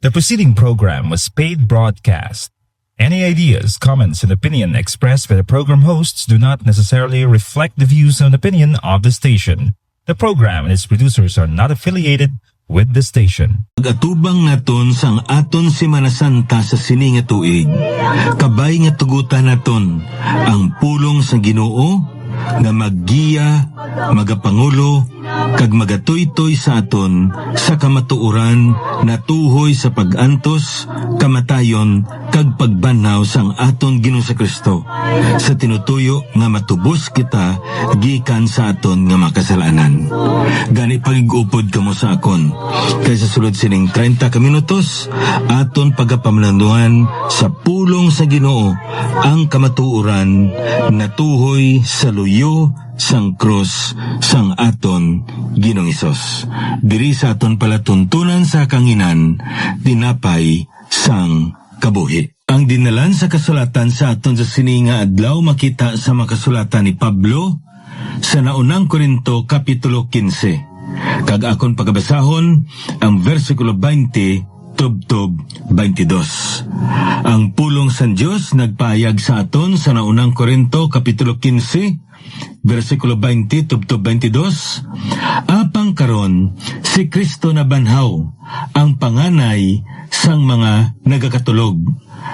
The preceding program was paid broadcast. Any ideas, comments, and opinion expressed by the program hosts do not necessarily reflect the views and opinion of the station. The program and its producers are not affiliated with the station. Pag-atubang naton sang aton Semana Santa sa sini nga tuig, kabay nga tugutan naton ang pulong sa Ginoo nga maggiya, magapangulo, kag magatuytoy sa aton sa kamatuoran na tuhoy sa pag-antos, kamatayon, kag pagbanhaw sang aton Ginoo sa Kristo sa tinutuyo nga matubos kita gikan sa aton nga makasalanan. Gani pagigupod kamo sa akon kaysa sulod sining 30 ka minutos aton pagapamlanduan sa pulong sa Ginoo ang kamatuoran na tuhoy sa luyo sang krus sang aton Ginoong Hesus. Diri sa aton palatuntunan sa kanginan, tinapay sang kabuhi. Ang dinalan sa kasulatan sa aton sa sininga adlaw makita sa makasulatan ni Pablo sa naunang Korinto Kapitulo 15. Kag akon pagabasahon ang versikulo 20 tubtob 22. Ang pulong sang Dios nagpahayag sa aton sa naunang Korinto Kapitulo 15 versikulo 20 tubtob 22, apang karon si Kristo na banhaw ang panganay sang mga nagakatulog.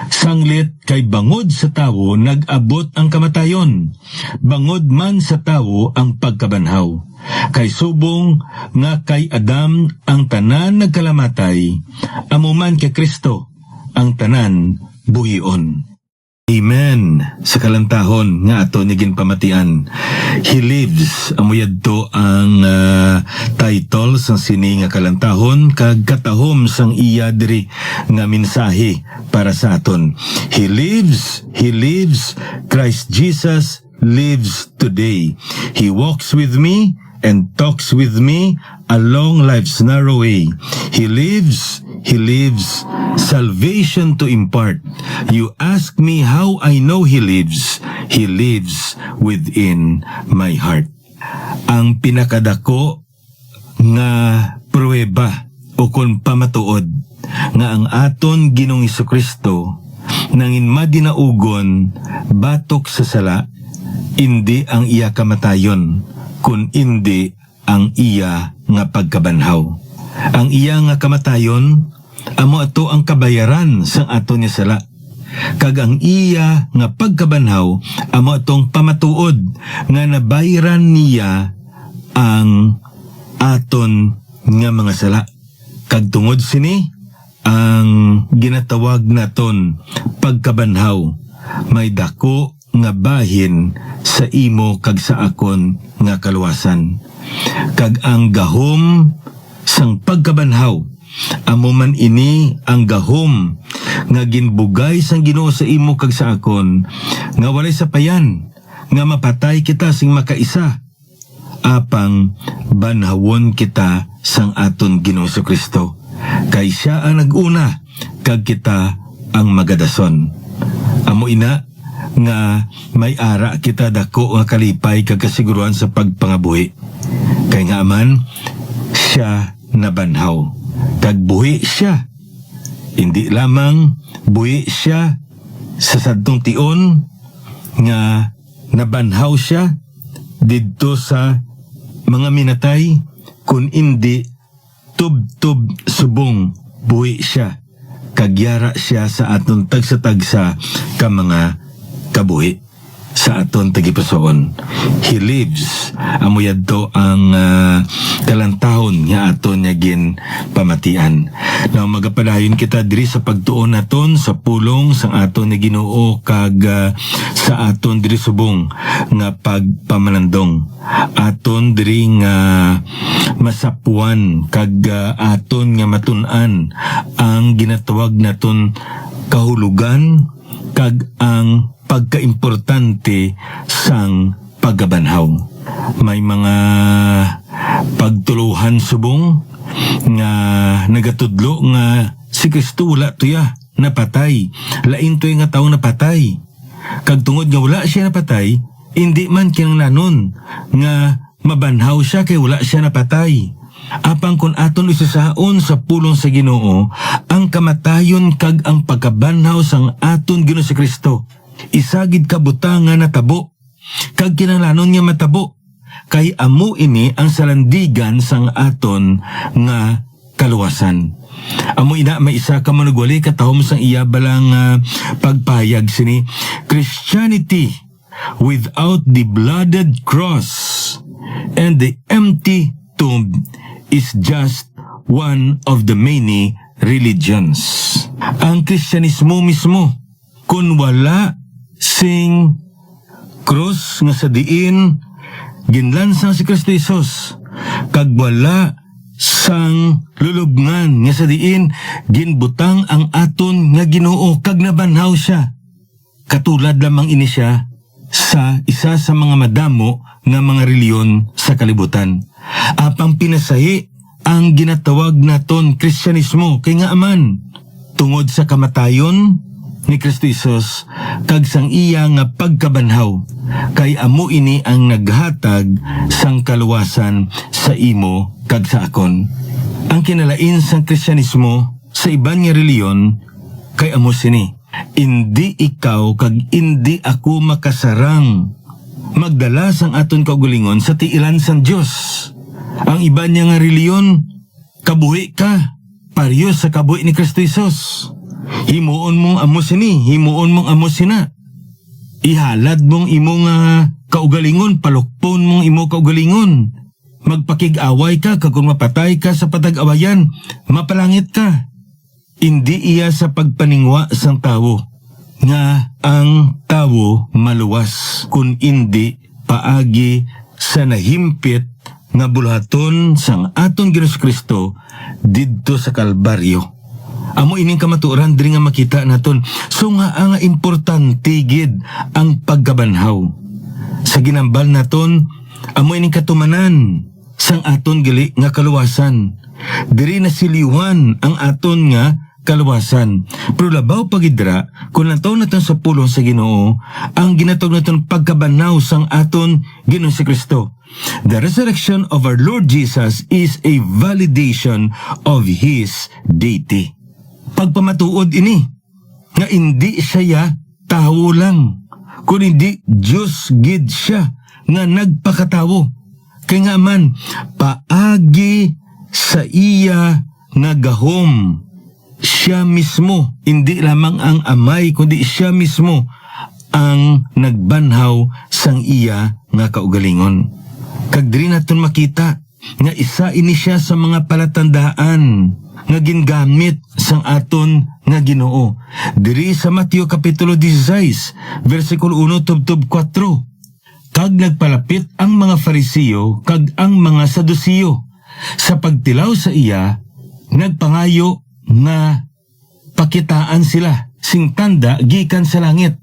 Sanglit kay bangod sa tawo nag-abot ang kamatayon, bangod man sa tawo ang pagkabanhaw. Kay subong nga kay Adam ang tanan nagkalamatay, amuman kay Kristo ang tanan buhion. Amen. Sa kalantahon nga ato niging pamatian, He lives. Amuyad to ang title sang sini nga kalantahon kag katahom sang iya diri nga mensahe para sa aton. He lives, Christ Jesus lives today. He walks with me and talks with me along life's narrow way. He lives, salvation to impart. You ask me how I know He lives within my heart. Ang pinakadako nga pruweba o kon pamatuod nga ang aton Ginoong Hesukristo nangin madinaugon batok sa sala, hindi ang iya kamatayon, kun hindi ang iya nga pagkabanhaw. Ang iya nga kamatayon, amo ato ang kabayaran sang ato niya sala. Kag ang iya nga pagkabanhaw, amo atong pamatuod nga nabayaran niya ang aton nga mga sala. Kag tungod sini, ang ginatawag naton pagkabanhaw, may dako nga bahin sa imo kag sa akon nga kaluwasan. Kag ang gahom sang pagkabanhaw, amo man ini ang gahom nga ginbugay sang Ginoo sa imo kag sa akon, nga walay sapayan nga mapatay kita sing makaisa, apang banhawon kita sang aton Ginoo sa Kristo. Kay siya ang naguna kag kita ang magadason. Amo ina nga may ara kita dako nga kalipay kag kasiguruhan sa pagpangabuhi. Kay nga man siya nabanhaw kag buhi siya. Hindi lamang buhi siya sa sadtong tion nga nabanhaw siya didto sa mga minatay, kun hindi tub-tub subong buhi siya kagyara siya sa aton tagsa-tagsa ka mga kabuhi sa aton tagipusoon. He lives. Amuyad to ang kalantahon nga aton nga gin pamatian. Now magapadayon kita diri sa pagtuon naton sa pulong sang aton nga Ginoo kag sa aton diri subong nga pagpamalandong. Aton diri nga masapuan kag aton nga matun-an ang ginatawag naton kahulugan kag ang pagkaimportante sang paggabanhaw. May mga pagtuluhan subong nga nagatudlo nga si Kristo wala tuya napatay, lain toy nga tawo napatay. Kag tungod nga wala siya napatay, hindi man kinahanglanon nga mabanhaw siya kay wala siya napatay. Apang kun aton isasaon sa pulong sa Ginoo, ang kamatayon kag ang pagkabanhaw sang aton Ginoo si Kristo. Isagid kabutangan na tabo, kag kinahanglanon niya matabo, kay amo ini ang salandigan sang aton nga kaluwasan. Amo ina may isa ka manugwali katahom sang iya balang pagpahayag sini, Christianity without the blooded cross and the empty tomb is just one of the many religions. Ang Kristyanismo mismo, kung wala sing cross nga sa diin ginlansang si Kristo Jesus, kag wala sang lulubngan nga sa diin ginbutang ang aton nga Ginoo kag nabanhaw siya, katulad lamang ini siya sa isa sa mga madamo nga mga reliyon sa kalibutan. Apang pinasahi ang ginatawag naton Kristyanismo, kay nga aman tungod sa kamatayon ni Kristo Jesus kag sang iya nga pagkabanhaw, kay amo ini ang naghatag sang kaluwasan sa imo kag sa akon. Ang kinalain sang Kristyanismo sa iban nga reliyon kay amo sini, indi ikaw kag indi ako makasarang magdala sang aton kaugalingon sa tiilan sang Dios. Ang iba niya nga reliyon, kabuhi ka pareho sa kabuhi ni Kristo Jesus. Himuon mong amo sini, himuon mong amo sina. Ihalad mong imo nga kaugalingon, palukpon mong imo kaugalingon. Magpakig-away ka, kag kung mapatay ka sa patag-awayan, mapalangit ka. Hindi iya sa pagpaningwa sang tawo, nga ang tawo maluwas, kun indi paagi sa nahimpit nga bulhaton sang aton Ginoo Kristo didto sa Kalbaryo. Amo ining kamatuoran diri nga makita naton. So nga ang importante gid ang pagkabanhaw. Sa ginambal naton, amo ining katumanan sang aton gali nga kaluwasan. Diri nasiliwan ang aton nga kaluwasan. Pero labaw pagidra, kung lantaw naton sa pulong sa Ginoo, ang ginatawag naton pagkabanhaw sang aton Ginoo si Kristo. The resurrection of our Lord Jesus is a validation of His deity. Pagpamatuod ini, nga hindi siya tao lang, kundi Diyos gid siya nga nagpakatawo. Kaya nga man, paagi sa iya nga gahom, siya mismo, hindi lamang ang amay, kundi siya mismo ang nagbanhaw sang iya nga kaugalingon. Kag diri naton makita nga isa ini siya sa mga palatandaan nga gingamit sang aton nga Ginoo. Diri sa Mateo kapitulo 16, versikulo 1 tubtob 4. Kag nagpalapit ang mga Farisiyo kag ang mga Sadusiyo sa pagtilaw sa iya, nagpangayo nga pakitaan sila sing tanda gikan sa langit.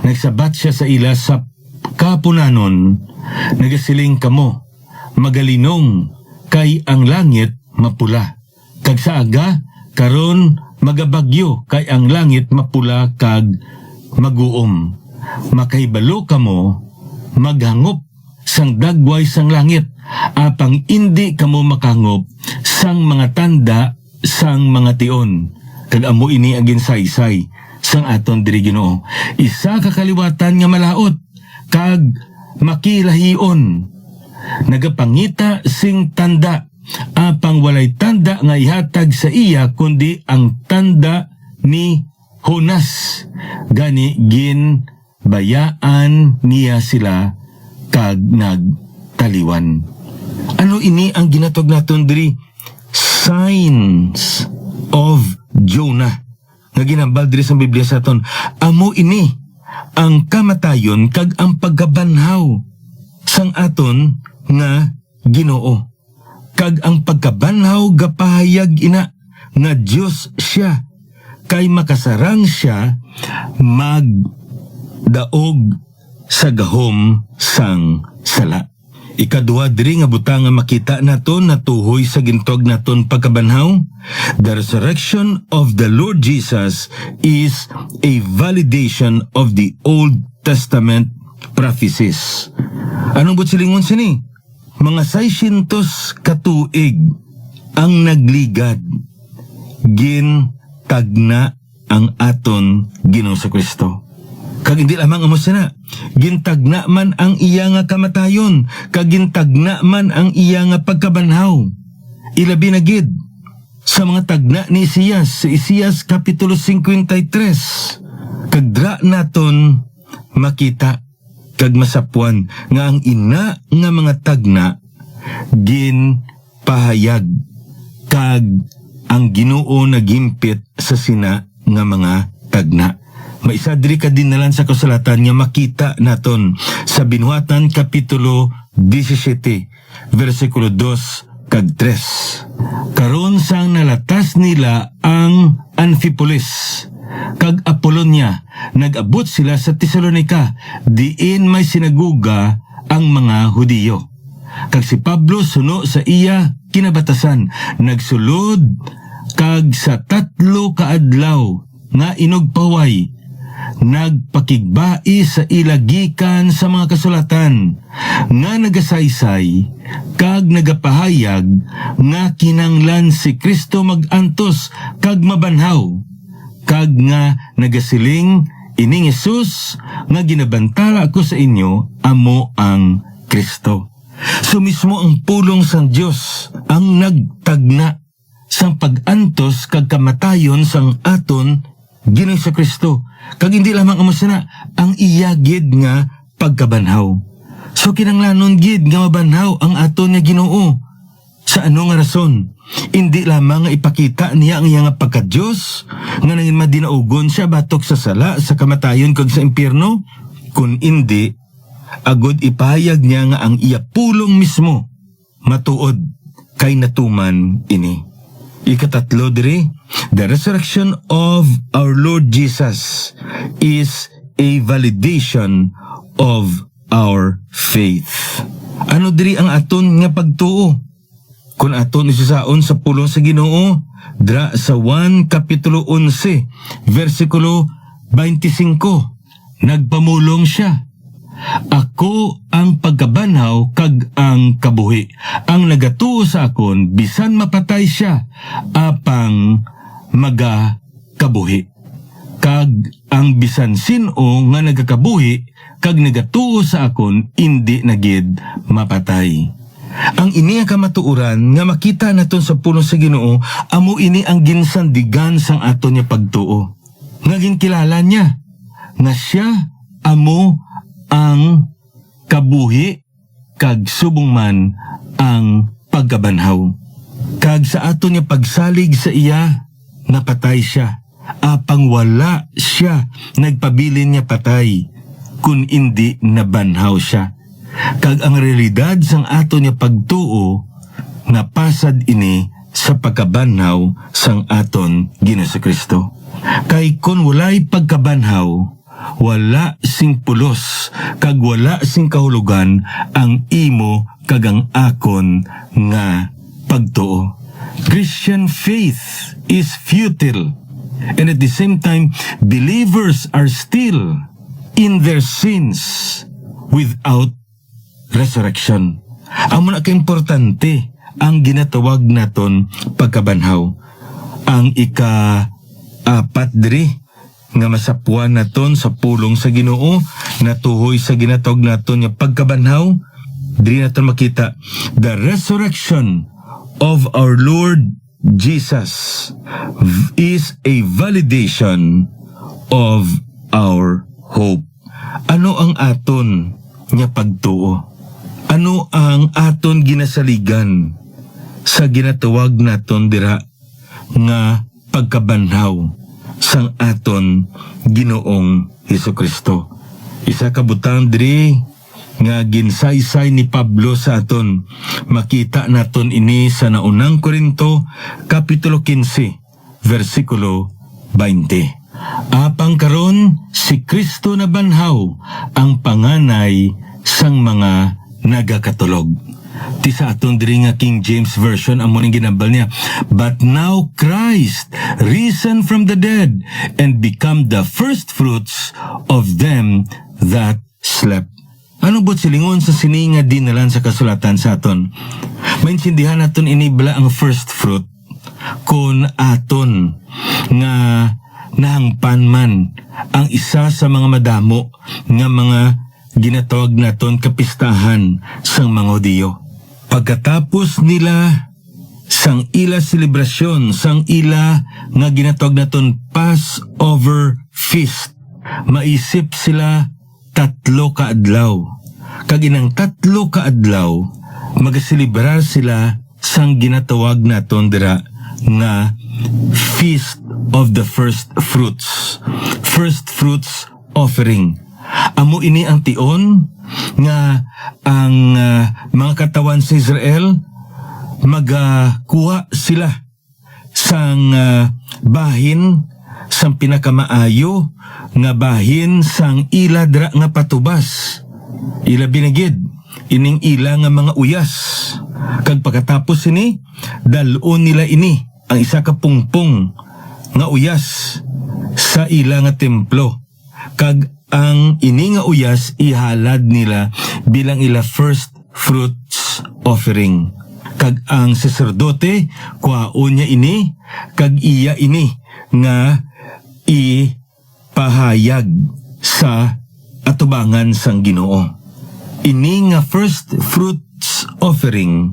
Nagsabat siya sa ila sa kapunanon, nagasiling kamo, magalinong kay ang langit mapula. Kag sa aga, karon magabagyo kay ang langit mapula kag maguom. Makahibalo kamo, maghangop sang dagway sang langit, apang indi kamo makangop sang mga tanda sang mga tion. Kag amo ini ang ginsaysay sang aton diri Ginoo. Isa ka kaliwatan nga malaot kag makilahion. Nagapangita sing tanda, apang walay tanda nga ihatag sa iya kundi ang tanda ni Jonas. Gani gin bayaan niya sila kag nagtaliwan. Ano ini ang ginatog naton diri? Signs of Jonah. Nga ginambal diri sa Biblia sa aton. Amo ini ang kamatayon kag ang pagkabanhaw sang aton nga Ginoo. Kag ang pagkabanhaw gapahayag ina nga Dios siya, kay makasarang siya magdaog sa gahom sang sala. Ikaduha diri nga butang nga makita naton na tuhoy sa gintog naton pagkabanhaw. The resurrection of the Lord Jesus is a validation of the Old Testament prophecies. Anong butsilingon sini? Mga 600 katuig ang nagligad, gintagna ang aton Ginoong Kristo. Kag hindi lamang amo sana, gintagna man ang iya nga kamatayon, kag gintagna man ang iya nga pagkabanhaw. Ilabi na gid sa mga tagna ni Isaias, sa Isaias Kapitulo 53. Kag dra naton makita kag masapuan nga ang ina nga mga tagna ginpahayag kag ang Ginoo nagimpit sa sina nga mga tagna. Maisa diri ka dinalan sa kasulatan nga makita naton sa Binuhatan Kapitulo 17, versikulo 2 kag 3. Karon sang nalatas nila ang Amphipolis kag Apolonia, nag-abot sila sa Tesalonica, diin may sinaguga ang mga Hudiyo. Kag si Pablo suno sa iya kinabatasan, nagsulod kag sa 3 ka adlaw nga inugpaway, nagpakigbai sa ilagikan sa mga kasulatan nga nagasaysay kag nagapahayag nga kinanglan si Kristo magantos kag mabanhaw, kag nga nagasiling ining Jesus nga ginabantala ako sa inyo amo ang Kristo. So mismo ang pulong sang Dios ang nagtagna sang pagantos kag kamatayon sang aton Ginoong Kristo. Kag hindi lamang amo sana ang iya gid nga pagkabanhaw. So kinanglanon gid nga mabanhaw ang aton nga Ginoo. Sa ano nga rason? Hindi lamang nga ipakita niya ang iya nga pagka-Dios nga nangin madinaugon siya batok sa sala, sa kamatayon kag sa impyerno, kun hindi agud ipahayag niya nga ang iya pulong mismo matuod kay natuman ini. Ikatatlo diri, the resurrection of our Lord Jesus is a validation of our faith. Ano diri ang aton nga pagtuo? Kung aton isisaon sa pulong sa Ginoo, dra sa 1 Kapitulo 11, versikulo 25, nagpamulong siya. Ako ang pagkabanhaw kag ang kabuhi. Ang nagatuo sa akon, bisan mapatay siya, apang magakabuhi. Kag ang bisan sino nga nagakabuhi, kag nagatuo sa akon, hindi nagid mapatay. Ang ini ang kamatuuran nga makita naton sa pulong sa Ginoo, amo ini ang ginsandigan sang aton nga pagtuo. Nga ginkilala niya, nga siya amo ang kabuhi kag subong man ang pagkabanhaw. Kag sa aton nga pagsalig sa iya, napatay siya. Apang wala siya nagpabilin niya patay, kun hindi nabanhaw siya. Kag ang realidad sang aton nga pagtuo, napasad ini sa pagkabanhaw sang aton Ginoong Kristo. Kay kun walay pagkabanhaw, wala sing pulos, kag wala sing kahulugan ang imo kag ang akon nga pagtuo. Christian faith is futile, and at the same time, believers are still in their sins without resurrection. Amo na ka-importante ang ginatawag naton pagkabanhaw. Ang ika-4 diri nga masapuan naton sa pulong sa Ginoo natuhoy sa ginatawag naton nga pagkabanhaw, diri naton makita the resurrection of our Lord Jesus is a validation of our hope. Ano ang aton nga pagtuo? Ano ang aton ginasaligan sa ginatawag naton dira nga pagkabanhaw sang aton Ginoong Hesukristo? Isa ka butang diri nga ginsaysay ni Pablo sa aton. Makita naton ini sa naunang Korinto Kapitulo 15, versikulo 20. Apang karon si Kristo na banhaw ang panganay sang mga nagakatulog. Ti sa aton diri nga King James Version amo ning ginabal niya, but now Christ risen from the dead and become the first fruits of them that slept. Ano bot silingon sa sini nga dinalan sa kasulatan sa aton? Maintindihan naton inibla ang first fruit kun aton nga nahangpan man ang isa sa mga madamo nga mga ginatawag naton kapistahan sang mga Hudiyo. Pagkatapos nila sang ila selebrasyon, sang ila nga ginatawag naton Passover feast, maisip sila 3 ka adlaw. Kag inang 3 ka adlaw, magaselebrar sila sang ginatawag naton dira nga Feast of the First Fruits. First Fruits Offering. Amo ini ang tion nga ang mga katawan sa Israel magakuha sila sang bahin sang pinakamaayo nga bahin sang ila dra nga patubas. Ila binigid ining ila nga mga uyas. Kag pagkatapos ini dalon nila ini ang isa ka pungpong nga uyas sa ila nga templo. Kag ang ini nga uyas ihalad nila bilang ila first fruits offering. Kag ang saserdote kuhaon niya ini kag iya ini nga ipahayag sa atubangan sang Ginoo. Ini nga first fruits offering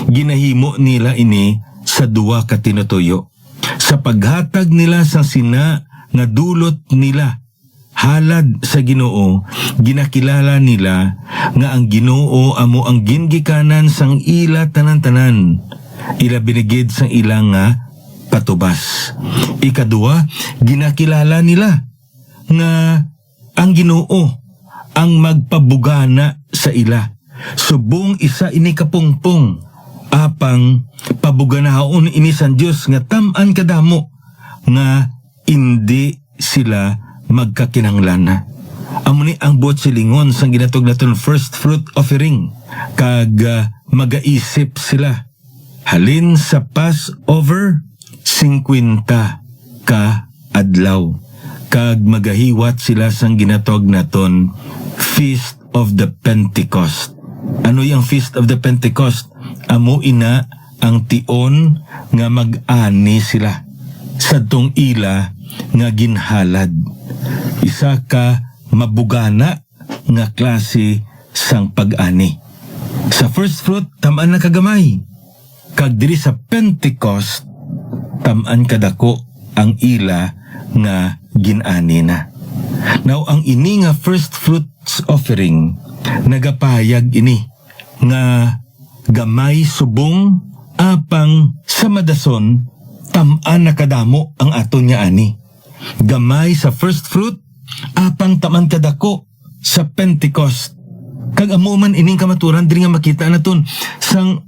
ginahimo nila ini sa 2 ka tinutuyo. Sa paghatag nila sa sina nga dulot nila halad sa Ginoo, ginakilala nila nga ang Ginoo amo ang gingikanan sang ila tanan-tanan. Ila binigid sang ila nga patubas. Ikaduha, ginakilala nila nga ang Ginoo ang magpabugana sa ila. Subong isa ini kapungpong apang pabuganaon ini sang Dios nga tam-an kadamo nga hindi sila magkakinahanglan. Amo ni ang buot silingon sang ginatog naton first fruit offering. Kag magaisip sila halin sa Passover 50 ka adlaw. Kag magahiwat sila sang ginatog naton Feast of the Pentecost. Ano yung Feast of the Pentecost? Amo ina ang tion nga mag-ani sila sa tong ila nga ginhalad. Isa ka mabugana nga klase sang pag-ani. Sa first fruit, tamaan na kagamay. Kag diri sa Pentecost, tamaan kadako ang ila nga ginani na. Now, ang ini nga first fruits offering, nagapahayag ini nga gamay subong apang sa madason tamaan na kadamo ang aton nga ani. Gamay sa first fruit apang taman kadako sa Pentecost. Kag amo man ining kamaturan diri nga makita naton sang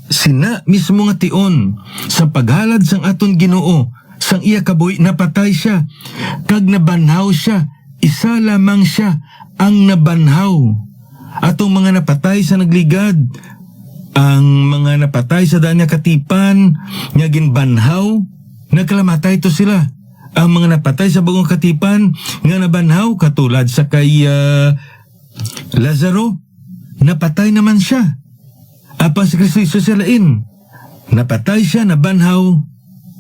sina mismo nga tion sa paghalad sang aton Ginoo sang iya kabuhi napatay siya kag nabanhaw siya. Isa lamang siya ang nabanhaw. Atong mga napatay sa nagligad, ang mga napatay sa daan nga katipan nga ginbanhaw, nagkalamatay to sila. Ang mga napatay sa bagong katipan nga nabanhaw katulad sa kay Lazaro, napatay naman siya. Apa si Kristo Isus sa lain, napatay siya, nabanhaw,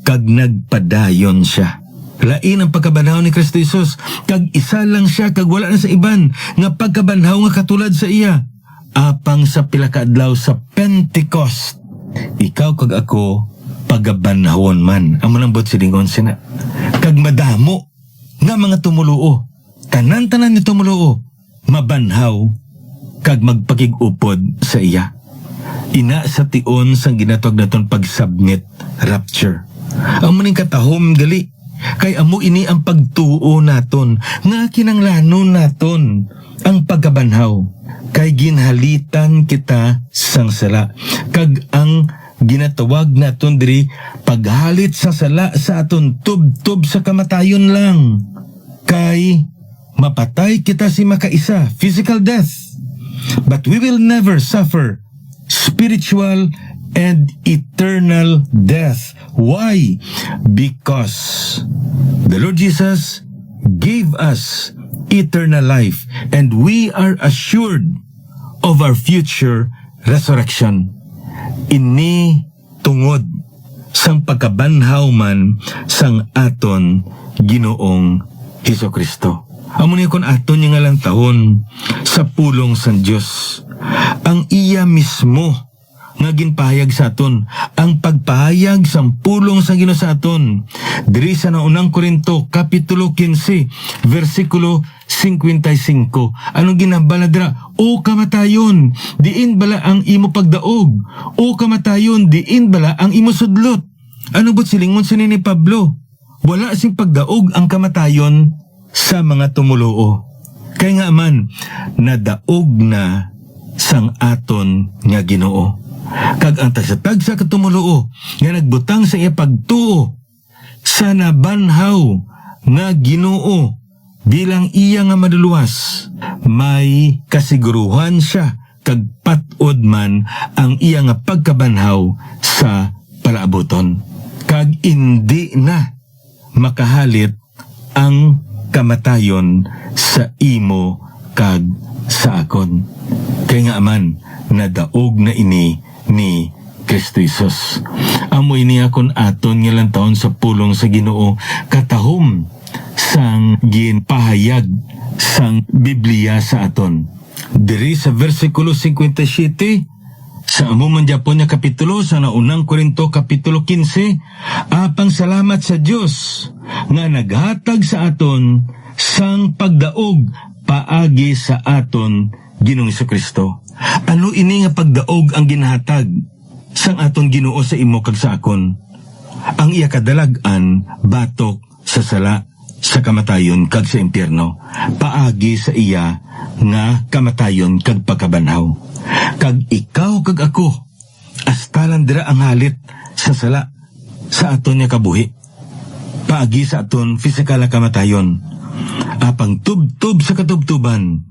kag nagpadayon siya. Lain ang pagkabanhaw ni Kristo Isus, kag isa lang siya, kag wala na sa iban nga pagkabanhaw nga katulad sa iya. Apang sa pila ka adlaw sa Pentecost, ikaw kag ako pagabanhawon man. Amo nang bot silingon sina. Kag madamo nga mga tumuluo, tanan-tanan ni tumuluo, mabanhaw kag magpakig-upod sa iya. Ina sa tion sang ginatawag naton pag-submit rapture. Amo ning katahom gali. Kay amo ini ang pagtuo naton nga kinanglanon naton ang pagkabanhaw. Kay ginhalitan kita sang sala. Kag ang ginatawag naton diri paghalit sa sala sa aton tub-tub sa kamatayon lang. Kay mapatay kita si makaisa, physical death. But we will never suffer spiritual and eternal death. Why? Because the Lord Jesus gave us eternal life, and we are assured of our future resurrection. Ini tungod sang pagkabanhaw man sang aton Ginoong Hesukristo. Amo niya kon aton niya nga lang tahon sa pulong sang Dios. Ang iya mismo nga ginpahayag sa aton, ang pagpahayag sang pulong sang Ginoo sa aton. Diri sa naunang Korinto kapitulo 15 versikulo 55. Anong ginabala dira? O kamatayon, diin bala ang imo pagdaog? O kamatayon, diin bala ang imo sudlot? Ano bot silingon sa ni Pablo? Wala sing pagdaog ang kamatayon sa mga tumuluo. Kaya nga man, nadaog na sang aton nga Ginoo. Kag ang tagsatag sa katumuluo nga nagbutang sa iya pagtuo sa nabanhaw nga Ginoo bilang iya nga maduluwas, may kasiguruhan siya kag patod man ang iya nga pagkabanhaw sa palaabuton. Kag hindi na makahalit ang kamatayon sa imo kag sa akon. Kaya nga man, nadaog na ini ni Kristo Jesus. Amo ini akon aton nga lang taon sa pulong sa Ginoo, katahom sang ginpahayag sang Biblia sa aton. Diri sa versikulo 57 sa amuman Japon nga kapitulo sa naunang Korinto kapitulo 15, apang salamat sa Dios nga naghatag sa aton sang pagdaog paagi sa aton Ginoong Hesukristo. Ano ini nga pagdaog ang ginahatag sang aton Ginoo sa imo kag sa akon? Ang iya kadalag-an batok sa sala, sa kamatayon kag sa impyerno, paagi sa iya nga kamatayon kag pagkabanhaw. Kag ikaw kag ako, astalan dira ang halit sa sala sa aton nga kabuhi, paagi sa aton pisikal na kamatayon. Apang tubtub sa katubtuban,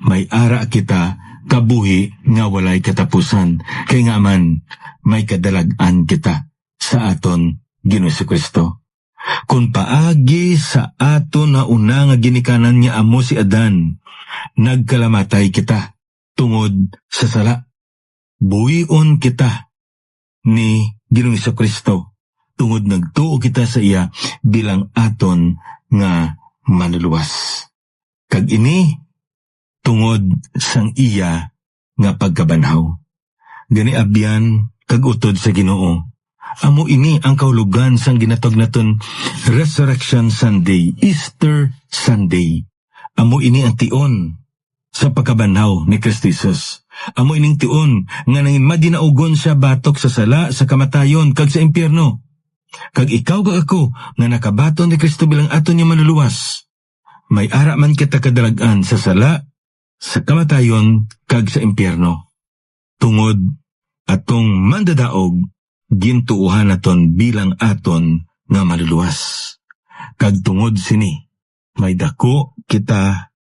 may ara kita kabuhi nga walay katapusan. Kay nga man, may kadalag-an kita sa aton Ginoong Hesukristo. Kung paagi sa aton na una nga ginikanan niya amo si Adan, nagkalamatay kita tungod sa sala. Buhion kita ni Ginoong Hesukristo tungod nagtuo kita sa iya bilang aton nga manluluwas. Kag ini tungod sang iya nga pagkabanhaw. Gani abyan kag utod sa Ginoo. Amo ini ang kahulugan sang ginatog naton Resurrection Sunday, Easter Sunday. Amo ini ang tion sa pagkabanhaw ni Kristo Jesus. Amo ining tion nga nangin madinaugon siya batok sa sala, sa kamatayon kag sa impyerno. Kag ikaw kag ako nga nakabaton ni Kristo bilang aton nga manluluwas, may ara man kita kadalagan sa sala, sa kamatayon kag sa impyerno. Tungod atong mandadaog, gintuuhan naton bilang aton nga maluluwas. Kag tungod sini, may dako kita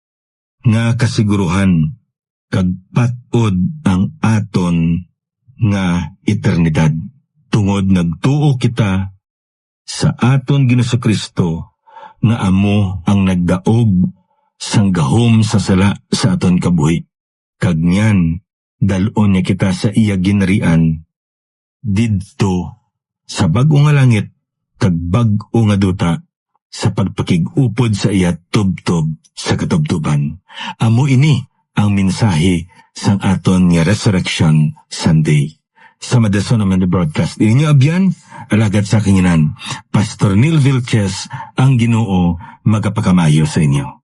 nga kasiguruhan kag patod ang aton nga eternidad. Tungod nagtuo kita sa aton Ginoong Hesukristo nga amo ang nagdaog sang gahom sa sala sa aton kabuhi. Kag nyan, dalon niya kita sa iya ginarian didto sa bag-o nga langit kag bag-o nga duta sa pagpakig-upod sa iya tubtob sa katubtuban. Amo ini ang mensahe sang aton nga Resurrection Sunday. Sa madason naman na broadcast inyo abyan, alagad sa kinginan, Pastor Neil Vilches, ang Ginoo magapakamayo sa inyo.